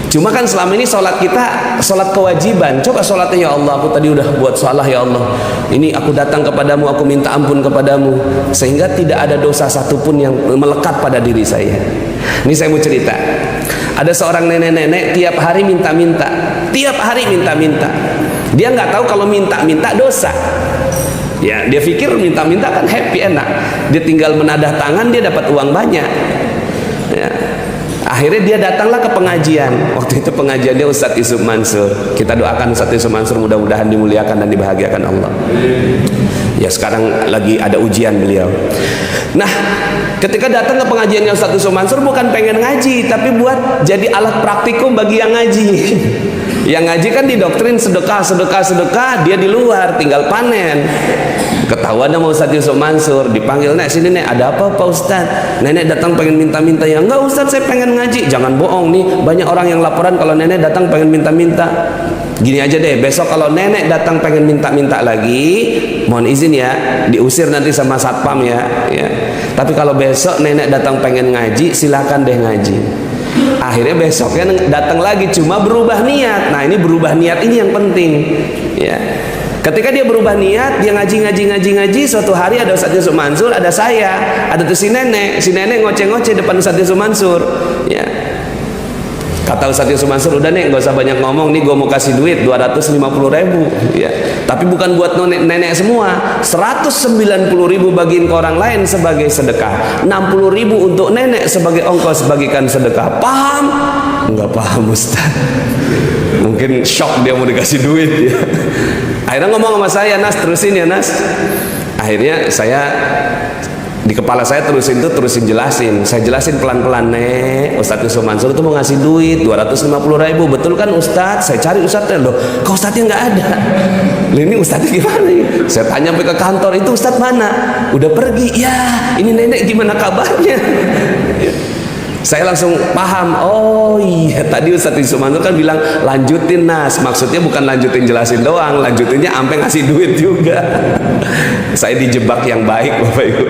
Cuma kan selama ini sholat kita sholat kewajiban. Coba sholatnya, ya Allah, aku tadi udah buat salah, ya Allah, ini aku datang kepadamu, aku minta ampun kepadamu, sehingga tidak ada dosa satupun yang melekat pada diri saya. Ini saya mau cerita, ada seorang nenek-nenek tiap hari minta-minta, tiap hari minta-minta. Dia nggak tahu kalau minta-minta dosa, ya. Dia pikir minta-minta kan happy, enak, dia tinggal menadah tangan, dia dapat uang banyak, ya. Akhirnya dia datanglah ke pengajian. Waktu itu pengajiannya Ustadz Yusuf Mansur. Kita doakan Ustadz Yusuf Mansur mudah-mudahan dimuliakan dan dibahagiakan Allah. Ya, sekarang lagi ada ujian beliau. Nah, ketika datang ke pengajiannya Ustadz Yusuf Mansur bukan pengen ngaji, tapi buat jadi alat praktikum bagi yang ngaji. Yang ngaji kan didoktrin sedekah, sedekah, sedekah, dia di luar tinggal panen. Ketahuan sama Ustadz Yusuf Mansur, dipanggil, "Nek, sini Nek, ada apa Pak Ustadz?" Nenek datang pengen minta-minta. Ya enggak Ustadz, saya pengen ngaji. Jangan bohong nih, banyak orang yang laporan kalau nenek datang pengen minta-minta. Gini aja deh, besok kalau nenek datang pengen minta-minta lagi, mohon izin ya, diusir nanti sama satpam ya. Tapi kalau besok nenek datang pengen ngaji, silakan deh ngaji. Akhirnya besoknya datang lagi, cuma berubah niat. Nah, ini berubah niat ini yang penting, ya. Ketika dia berubah niat, dia ngaji. Suatu hari ada Ustadz Yusuf Mansur, ada saya, ada tuh si nenek ngoceh-ngoceh depan Ustadz Yusuf Mansur, ya. Kata Ustadz Yusuf Mansur, udah Nek, gak usah banyak ngomong nih, gue mau kasih duit 250.000, ya. Tapi bukan buat nenek semua, 190.000 bagiin ke orang lain sebagai sedekah, 60.000 untuk nenek sebagai ongkos bagikan sedekah. Paham? Enggak paham Ustadz. Mungkin shock dia mau dikasih duit, ya. Akhirnya ngomong sama saya, "Nas, terusin ya Nas." Akhirnya saya di kepala saya terusin jelasin. Saya jelasin pelan-pelan, "Nek, Ustadz Yusuf Mansur itu mau ngasih duit 250.000, betul kan Ustadz? Saya cari Ustadznya, loh, kok Ustadznya nggak ada? Ini Ustadznya gimana nih?" Saya tanya sampai ke kantor, "Itu Ustadz mana?" "Udah pergi." "Ya, ini nenek gimana kabarnya?" Saya langsung paham, oh iya, tadi Ustadz Yusuf Mansur kan bilang lanjutin Nas, maksudnya bukan lanjutin jelasin doang, lanjutinnya sampai ngasih duit juga. Saya dijebak yang baik Bapak Ibu.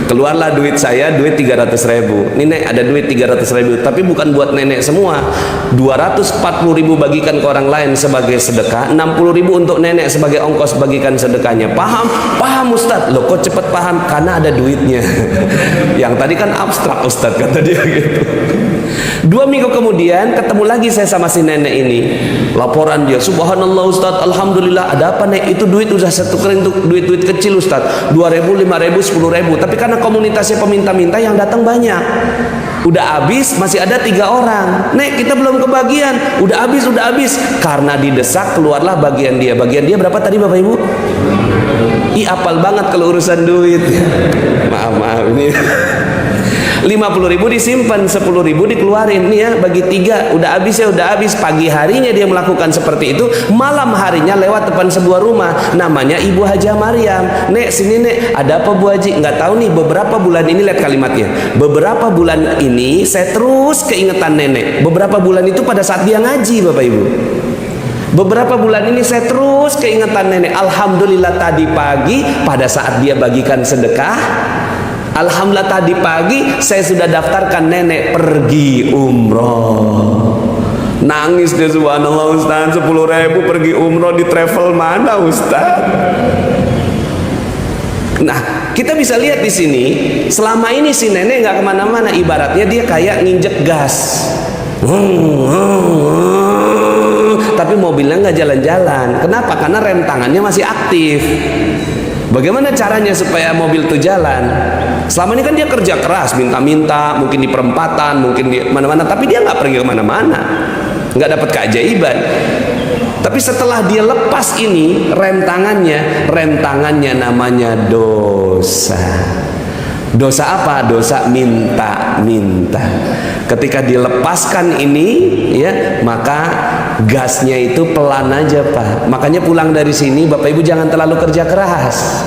Keluarlah duit saya, duit 300.000. Nih Nek, ada duit 300.000, tapi bukan buat nenek semua. 240.000 bagikan ke orang lain sebagai sedekah, 60.000 untuk nenek sebagai ongkos bagikan sedekahnya. Paham? Paham Ustadz. Loh kok cepet paham? Karena ada duitnya. Yang tadi kan abstrak Ustadz, kata dia gitu. 2 minggu kemudian ketemu lagi saya sama si nenek ini. Laporan dia, subhanallah Ustaz, alhamdulillah. Ada apa nek? Itu duit udah saya tukerin untuk duit-duit kecil Ustaz, 2.000, 5.000, 10.000. Tapi karena komunitasnya peminta-minta yang datang banyak, udah habis, masih ada 3 orang. Nek, kita belum kebagian. Udah habis, udah habis. Karena didesak, keluarlah bagian dia. Bagian dia berapa tadi Bapak Ibu? Ih, apal banget kalau urusan duit. Maaf ini. 50.000 disimpan, 10.000 dikeluarin nih ya, bagi 3. Udah habis ya, udah habis. Pagi harinya dia melakukan seperti itu, malam harinya lewat depan sebuah rumah namanya Ibu Haja Maryam. Nek, sini nek, ada apa Bu Haji? Nggak tahu nih, beberapa bulan ini, lihat kalimatnya, beberapa bulan ini saya terus keingetan nenek. Beberapa bulan itu pada saat dia ngaji Bapak Ibu. Beberapa bulan ini saya terus keingetan nenek. Alhamdulillah tadi pagi pada saat dia bagikan sedekah, alhamdulillah tadi pagi saya sudah daftarkan nenek pergi umroh. Nangis dia, subhanallah Ustaz, 10.000 pergi umroh di travel mana Ustaz? Nah, kita bisa lihat di sini, selama ini si nenek nggak kemana-mana, ibaratnya dia kayak nginjek gas. Tapi mobilnya nggak jalan-jalan. Kenapa? Karena rem tangannya masih aktif. Bagaimana caranya supaya mobil itu jalan? Selama ini kan dia kerja keras, minta-minta, mungkin di perempatan, mungkin di mana-mana, tapi dia nggak pergi kemana-mana, nggak dapat keajaiban. Tapi setelah dia lepas ini rem tangannya namanya dosa. Dosa apa? Dosa minta-minta. Ketika dilepaskan ini ya, maka gasnya itu pelan aja Pak. Makanya pulang dari sini Bapak Ibu jangan terlalu kerja keras.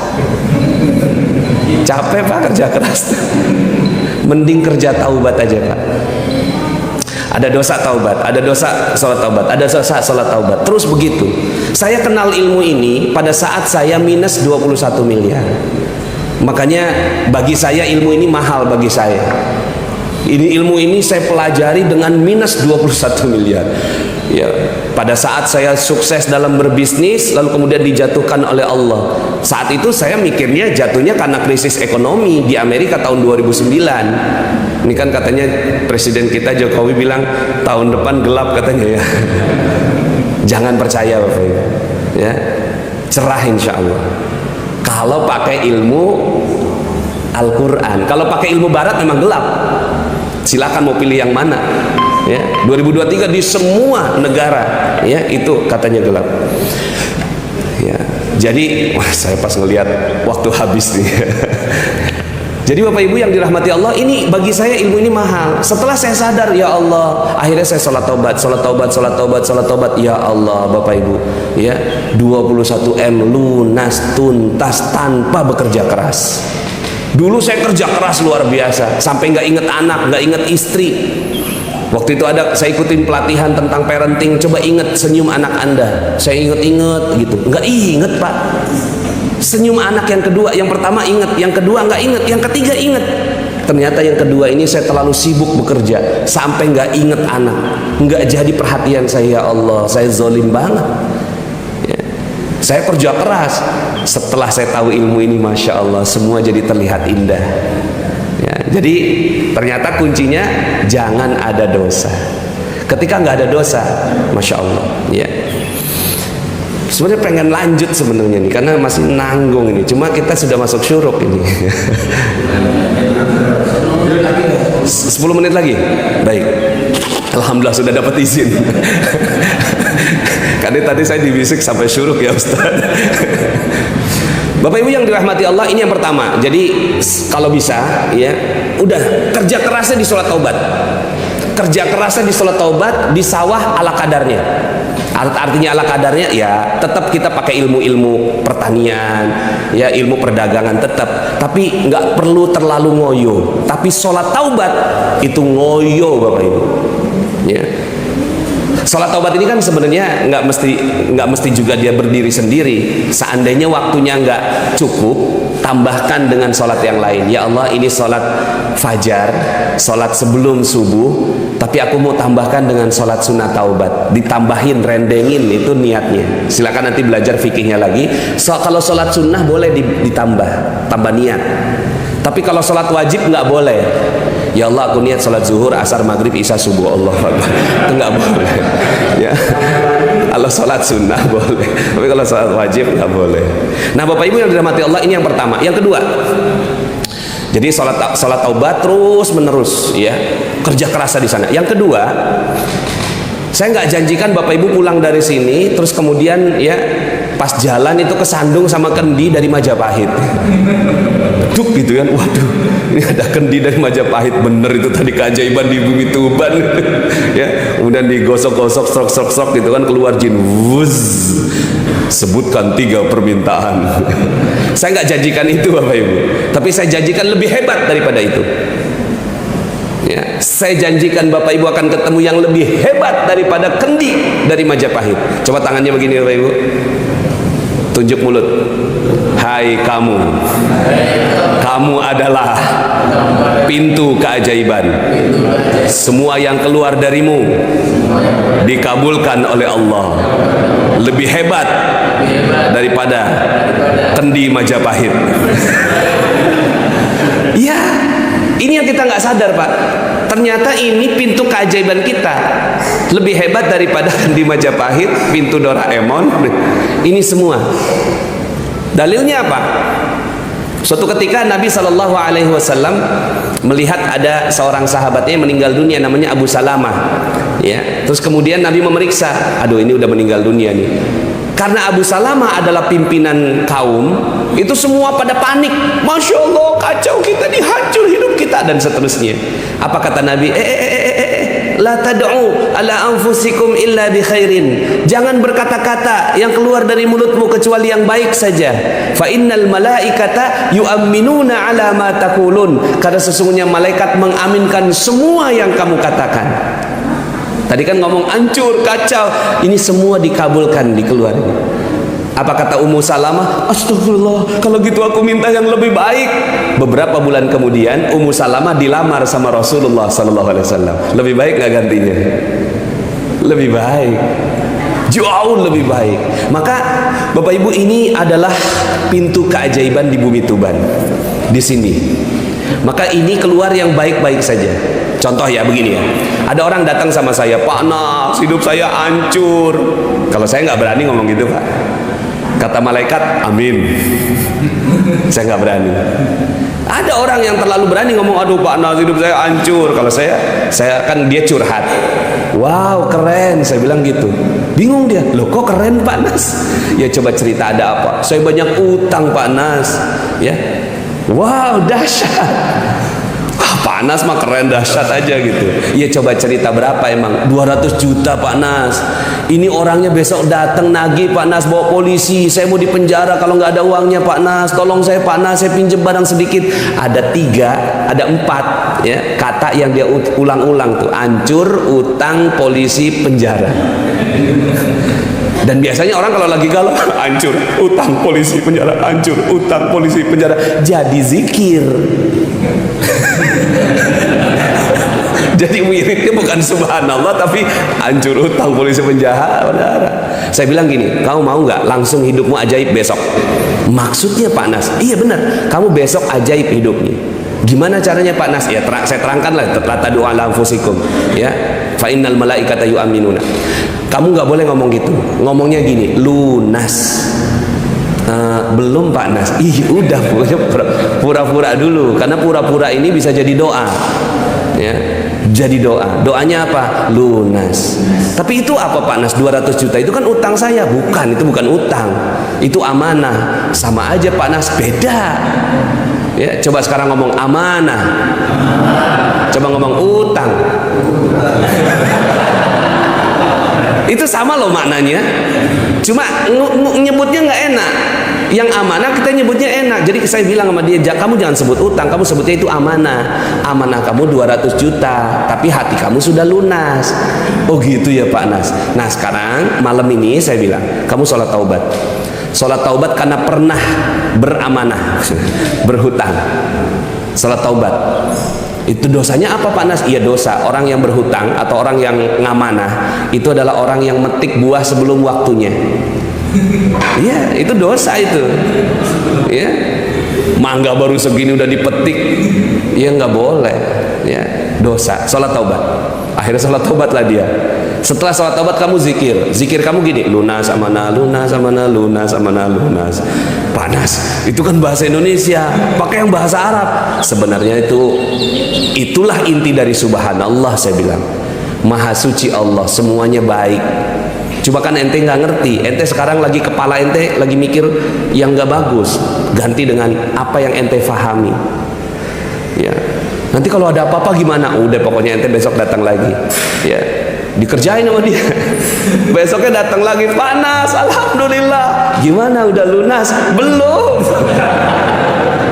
Capek Pak kerja keras. Mending kerja taubat aja Pak. Ada dosa taubat, ada dosa sholat taubat, ada dosa sholat taubat. Terus begitu. Saya kenal ilmu ini pada saat saya minus 21 miliar. Makanya bagi saya ilmu ini mahal bagi saya. Ini ilmu ini saya pelajari dengan minus 21 miliar. Ya, pada saat saya sukses dalam berbisnis lalu kemudian dijatuhkan oleh Allah. Saat itu saya mikirnya jatuhnya karena krisis ekonomi di Amerika tahun 2009. Ini kan katanya presiden kita Jokowi bilang tahun depan gelap katanya ya. Jangan percaya Bapak Ibu. Ya. Cerah insya Allah. Kalau pakai ilmu Al-Quran. Kalau pakai ilmu barat memang gelap. Silakan mau pilih yang mana. Ya, 2023 di semua negara ya itu katanya gelap. Ya, jadi wah, saya pas ngelihat waktu habis nih. Jadi Bapak Ibu yang dirahmati Allah, ini bagi saya ilmu ini mahal. Setelah saya sadar, ya Allah, akhirnya saya sholat taubat. Ya Allah Bapak Ibu, ya 21M lunas tuntas tanpa bekerja keras. Dulu saya kerja keras luar biasa, sampai nggak inget anak, nggak inget istri. Waktu itu saya ikutin pelatihan tentang parenting. Coba inget senyum anak Anda. Saya inget gitu, nggak inget Pak. Senyum anak yang kedua, yang pertama inget, yang kedua nggak inget, yang ketiga inget. Ternyata yang kedua ini saya terlalu sibuk bekerja sampai nggak inget anak, nggak jadi perhatian saya. Ya Allah, saya zolim banget. Ya. Saya kerja keras. Setelah saya tahu ilmu ini, masya Allah, semua jadi terlihat indah. Ya, jadi ternyata kuncinya jangan ada dosa. Ketika nggak ada dosa, masya Allah. Ya. Sebenarnya pengen lanjut sebenarnya nih, karena masih nanggung ini. Cuma kita sudah masuk syuruk ini. 10 menit lagi. Baik. Alhamdulillah sudah dapat izin. Karena tadi saya dibisik sampai syuruk ya Ustaz. Bapak Ibu yang dirahmati Allah, ini yang pertama. Jadi kalau bisa ya, udah kerja kerasnya di sholat taubat. Kerja kerasnya di sholat taubat, di sawah ala kadarnya. Artinya ala kadarnya ya tetap kita pakai ilmu-ilmu pertanian, ya ilmu perdagangan tetap, tapi nggak perlu terlalu ngoyo. Tapi sholat taubat itu ngoyo Bapak Ibu. Ya. Sholat taubat ini kan sebenarnya nggak mesti juga dia berdiri sendiri. Seandainya waktunya nggak cukup, tambahkan dengan sholat yang lain. Ya Allah, ini sholat fajar, sholat sebelum subuh, tapi aku mau tambahkan dengan sholat sunnah taubat. Ditambahin, rendengin, itu niatnya. Silakan nanti belajar fikihnya lagi. Kalau sholat sunnah boleh ditambah niat. Tapi kalau sholat wajib nggak boleh. Ya Allah, aku niat sholat zuhur, asar, maghrib, isya, subuh. Allah Akbar. Itu nggak boleh. Ya. Kalau sholat sunnah boleh, tapi kalau sholat wajib nggak boleh. Nah, Bapak Ibu yang dirahmati Allah, ini yang pertama. Yang kedua, jadi sholat taubat terus menerus, ya, kerja kerasa di sana. Yang kedua, saya nggak janjikan Bapak Ibu pulang dari sini terus kemudian ya pas jalan itu kesandung sama kendi dari Majapahit. Duk gitu kan, waduh, ini ada kendi dari Majapahit, bener itu tadi keajaiban di bumi Tuban. Ya, kemudian digosok-gosok, strok gitu kan, keluar jin, wuz, sebutkan 3 permintaan. Saya nggak janjikan itu Bapak Ibu, tapi saya janjikan lebih hebat daripada itu. Ya, saya janjikan Bapak Ibu akan ketemu yang lebih hebat daripada kendi dari Majapahit. Coba tangannya begini Bapak Ibu, tunjuk mulut. Hai kamu, kamu adalah pintu keajaiban. Semua yang keluar darimu dikabulkan oleh Allah, lebih hebat daripada kendi Majapahit. Ya, ini yang kita nggak sadar Pak. Ternyata ini pintu keajaiban kita, lebih hebat daripada kendi Majapahit, pintu Doraemon. Ini semua. Dalilnya apa? Suatu ketika Nabi Shallallahu Alaihi Wasallam melihat ada seorang sahabatnya yang meninggal dunia, namanya Abu Salamah. Ya, terus kemudian Nabi memeriksa, aduh ini udah meninggal dunia nih. Karena Abu Salamah adalah pimpinan kaum, itu semua pada panik. Masya Allah, kacau kita, dihancur hidup kita, dan seterusnya. Apa kata Nabi? La tad'u ala anfusikum illa bi khairin. Jangan berkata-kata yang keluar dari mulutmu kecuali yang baik saja. Fa innal malaikata yu'minuna ala ma taqulun. Karena sesungguhnya malaikat mengaminkan semua yang kamu katakan. Tadi kan ngomong hancur, kacau, ini semua dikabulkan, dikeluarin. Apa kata Ummu Salamah? Astagfirullah, kalau gitu aku minta yang lebih baik. Beberapa bulan kemudian Ummu Salamah dilamar sama Rasulullah Sallallahu Alaihi Wasallam. Lebih baik nggak gantinya? Lebih baik, jauh lebih baik. Maka Bapak Ibu, ini adalah pintu keajaiban di bumi Tuban. Di sini. Maka ini keluar yang baik-baik saja. Contoh ya begini ya, ada orang datang sama saya, Pak Nas, hidup saya hancur. Kalau saya nggak berani ngomong gitu Pak. Kata malaikat, amin. Saya nggak berani. Ada orang yang terlalu berani ngomong, aduh Pak Nas, hidup saya hancur. Kalau saya kan, dia curhat. Wow, keren, saya bilang gitu. Bingung dia, loh kok keren Pak Nas? Ya coba cerita, ada apa? Saya banyak utang Pak Nas. Ya, wow, dahsyat. Pak Nas mah keren, dahsyat aja gitu. Iya, coba cerita berapa emang? 200 juta Pak Nas. Ini orangnya besok datang nagih Pak Nas, bawa polisi. Saya mau dipenjara kalau nggak ada uangnya Pak Nas. Tolong saya Pak Nas, saya pinjem barang sedikit. Ada 4 ya kata yang dia ulang-ulang tuh. Hancur, utang, polisi, penjara. Dan biasanya orang kalau lagi galau, hancur, utang, polisi, penjara, hancur, utang, polisi, penjara. Jadi zikir. Jadi wiridnya bukan subhanallah, tapi hancur, utang, polisi, penjara. Saya bilang gini, kamu mau nggak langsung hidupmu ajaib besok? Maksudnya Pak Nas? Iya benar, kamu besok ajaib hidupnya. Gimana caranya Pak Nas? Ya saya terangkan lah, tadu ala anfusikum. Ya, fa innal malaikata yu'minuna. Kamu nggak boleh ngomong gitu. Ngomongnya gini, lunas. Belum Pak Nas. Udah pura-pura dulu, karena pura-pura ini bisa jadi doa. Ya, jadi doa. Doanya apa? Lunas. Tapi itu apa Pak Nas? 200 juta itu kan utang saya. Bukan, itu bukan utang. Itu amanah. Sama aja Pak Nas, beda. Ya, coba sekarang ngomong amanah. Coba ngomong utang. Itu sama loh maknanya. Cuma nyebutnya nggak enak. Yang amanah kita nyebutnya enak. Jadi saya bilang sama dia, kamu jangan sebut utang, kamu sebutnya itu amanah. Amanah kamu 200 juta, tapi hati kamu sudah lunas. Oh gitu ya Pak Nas. Nah sekarang malam ini saya bilang, kamu sholat taubat. Sholat taubat karena pernah beramanah, berhutang. Sholat taubat. Itu dosanya apa Pak Nas? Iya dosa. Orang yang berhutang atau orang yang ngamanah itu adalah orang yang metik buah sebelum waktunya. Iya, itu dosa itu. Ya, mangga baru segini udah dipetik, ya nggak boleh. ya, dosa, sholat taubat. Akhirnya sholat taubatlah dia. Setelah sholat taubat kamu zikir kamu gini, lunas amana, lunas amana, lunas amana, lunas. Panas, itu kan bahasa Indonesia, pakai yang bahasa Arab. Sebenarnya itulah inti dari subhanallah. Saya bilang maha suci Allah, semuanya baik. Coba kan ente nggak ngerti, ente sekarang lagi kepala ente lagi mikir yang nggak bagus, ganti dengan apa yang ente fahami. Ya, nanti kalau ada apa-apa gimana? Udah pokoknya ente besok datang lagi. Ya, dikerjain sama dia. Besoknya datang lagi, panas, alhamdulillah. Gimana, udah lunas? Belum.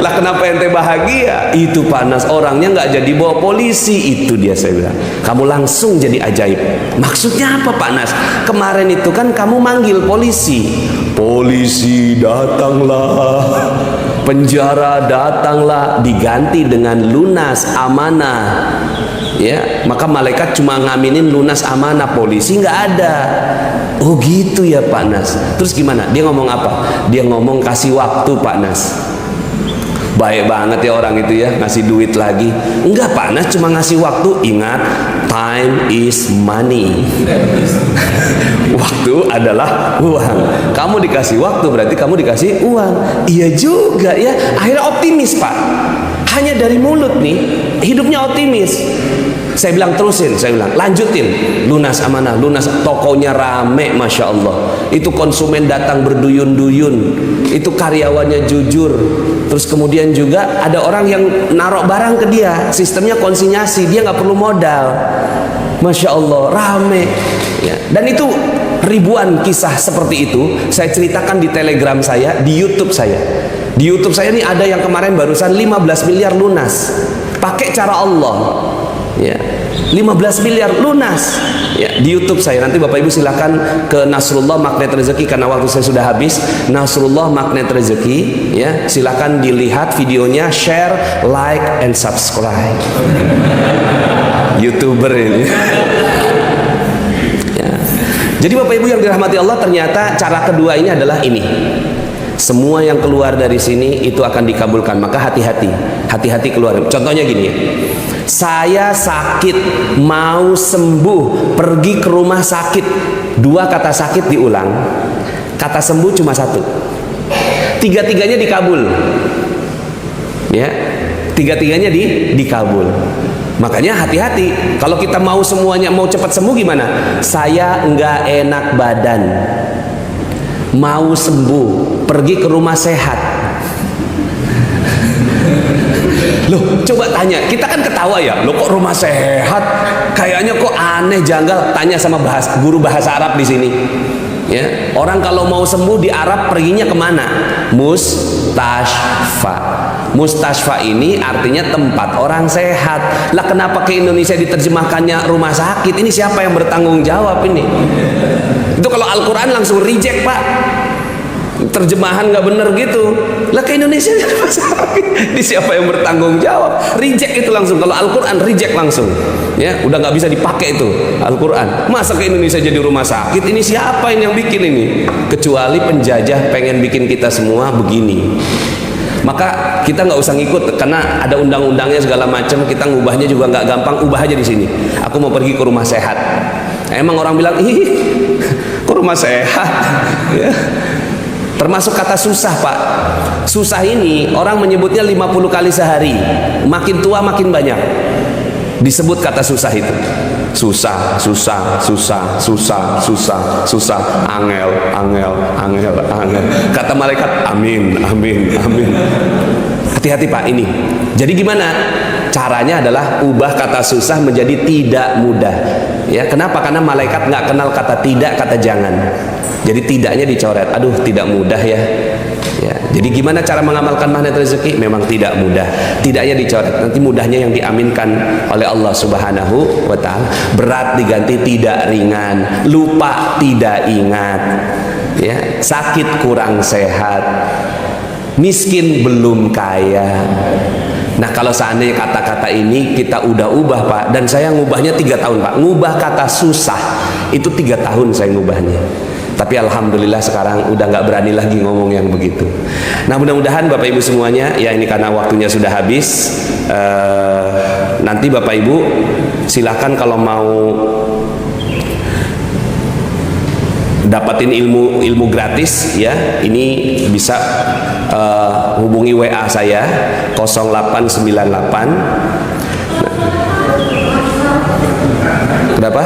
Lah kenapa ente bahagia? Itu panas, orangnya nggak jadi bawa polisi. Itu dia, saya bilang kamu langsung jadi ajaib. Maksudnya apa panas? Kemarin itu kan kamu manggil polisi, polisi datanglah, penjara datanglah, diganti dengan lunas amanah. Ya, maka malaikat cuma ngaminin lunas amanah, polisi nggak ada. Oh gitu ya Pak Nas. Terus gimana? Dia ngomong apa? Dia ngomong kasih waktu Pak Nas. Baik banget ya orang itu ya, ngasih duit lagi. Enggak Pak Nas, cuma ngasih waktu. Ingat, time is money. Waktu adalah uang. Kamu dikasih waktu berarti kamu dikasih uang. Iya juga ya. Akhirnya optimis Pak. Hanya dari mulut nih, hidupnya optimis. Saya bilang terusin, saya bilang lanjutin. Lunas amanah, lunas, tokonya rame, masya Allah. Itu konsumen datang berduyun-duyun, itu karyawannya jujur. Terus kemudian juga ada orang yang narok barang ke dia, sistemnya konsinyasi, dia nggak perlu modal. Masya Allah, rame. Ya. Dan itu ribuan kisah seperti itu saya ceritakan di Telegram saya, di YouTube saya. Di YouTube saya ini ada yang kemarin barusan 15 miliar lunas, pakai cara Allah. Ya, 15 miliar lunas ya, di YouTube saya. Nanti Bapak Ibu silakan ke Nasrullah Magnet Rezeki, karena waktu saya sudah habis. Nasrullah Magnet Rezeki ya, silakan dilihat videonya, share, like, and subscribe. YouTuber ini. Ya. Jadi Bapak Ibu yang dirahmati Allah, ternyata cara kedua ini adalah ini. Semua yang keluar dari sini itu akan dikabulkan. Maka hati-hati, hati-hati keluar. Contohnya gini ya, saya sakit, mau sembuh, pergi ke rumah sakit. Dua kata sakit diulang, kata sembuh cuma satu. Tiga-tiganya dikabul. Ya, tiga-tiganya dikabul. Makanya hati-hati. Kalau kita mau semuanya, mau cepat sembuh gimana? Saya enggak enak badan, mau sembuh, pergi ke rumah sehat. Loh, coba tanya, kita kan ketawa ya, loh kok rumah sehat? Kayaknya kok aneh, janggal. Tanya sama guru bahasa Arab di sini. Ya, orang kalau mau sembuh di Arab perginya kemana? Mustashfa. Mustashfa ini artinya tempat orang sehat. Lah kenapa ke Indonesia diterjemahkannya rumah sakit? Ini siapa yang bertanggung jawab ini? Itu kalau Al-Quran langsung reject Pak, terjemahan nggak bener gitu. Lah ke Indonesia rumah sakit, ini siapa yang bertanggung jawab? Reject itu langsung. Kalau Al-Quran reject langsung. Ya, udah nggak bisa dipakai itu Al-Quran. Masa ke Indonesia jadi rumah sakit? Ini siapa yang bikin ini? Kecuali penjajah pengen bikin kita semua begini. Maka kita nggak usah ngikut, karena ada undang-undangnya segala macam. Kita ngubahnya juga nggak gampang. Ubah aja di sini. Aku mau pergi ke rumah sehat. Emang orang bilang, ih, ke rumah sehat. Ya. Termasuk kata susah Pak. Susah ini orang menyebutnya 50 kali sehari. Makin tua makin banyak disebut kata susah itu. Susah, susah, susah, susah, susah, susah, angel, angel, angel, angel. Kata malaikat, amin, amin, amin. Hati-hati Pak ini. Jadi gimana? Caranya adalah ubah kata susah menjadi tidak mudah. Ya, kenapa? Karena malaikat nggak kenal kata tidak, kata jangan. Jadi tidaknya dicoret. Aduh, tidak mudah ya. Ya, jadi gimana cara mengamalkan magnet rezeki? Memang tidak mudah. Tidaknya dicoret, nanti mudahnya yang diaminkan oleh Allah Subhanahu wa Ta'ala. Berat diganti tidak ringan, lupa tidak ingat, ya, sakit kurang sehat, miskin belum kaya. Nah, kalau seandainya kata-kata ini kita udah ubah Pak, dan saya ngubahnya 3 tahun Pak. Ngubah kata susah itu 3 tahun saya ngubahnya. Tapi alhamdulillah sekarang udah nggak berani lagi ngomong yang begitu. Nah, mudah-mudahan Bapak Ibu semuanya, ya ini karena waktunya sudah habis, Nanti Bapak Ibu silahkan kalau mau dapatin ilmu gratis ya, ini bisa hubungi WA saya 0898 berapa?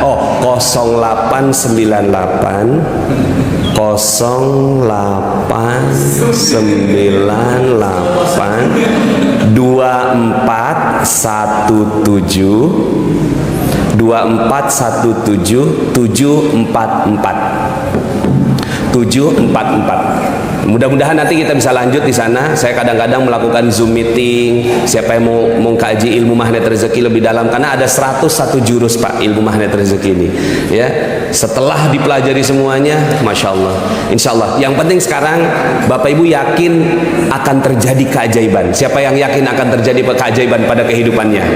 Oh, 0898 0898 2417 2417 744. Mudah-mudahan nanti kita bisa lanjut di sana. Saya kadang-kadang melakukan Zoom meeting. Siapa yang mau kaji ilmu magnet rezeki lebih dalam, karena ada 101 jurus Pak ilmu magnet rezeki ini. Ya, setelah dipelajari semuanya, masya Allah, insya Allah. Yang penting sekarang Bapak Ibu yakin akan terjadi keajaiban. Siapa yang yakin akan terjadi keajaiban pada kehidupannya?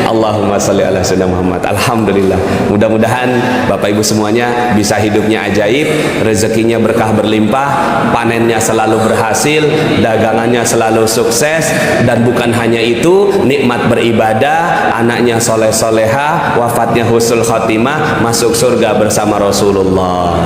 Allahumma sholli ala sayyidina Muhammad. Alhamdulillah. Mudah-mudahan Bapak Ibu semuanya bisa hidupnya ajaib, rezekinya berkah berlimpah, panennya selalu berhasil, dagangannya selalu sukses, dan bukan hanya itu, nikmat beribadah, anaknya soleh soleha, wafatnya husnul khotimah, masuk surga bersama Rasulullah.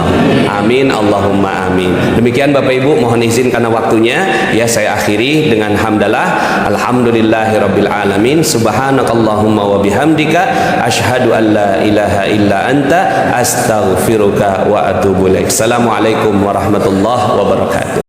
Amin, Allahumma amin. Demikian Bapak Ibu, mohon izin karena waktunya ya, saya akhiri dengan hamdalah. Alhamdulillahirabbil alamin. Subhanakallahumma wa bihamdika asyhadu an la ilaha illa anta astaghfiruka wa atubu ilaik. Assalamualaikum warahmatullahi wabarakatuh.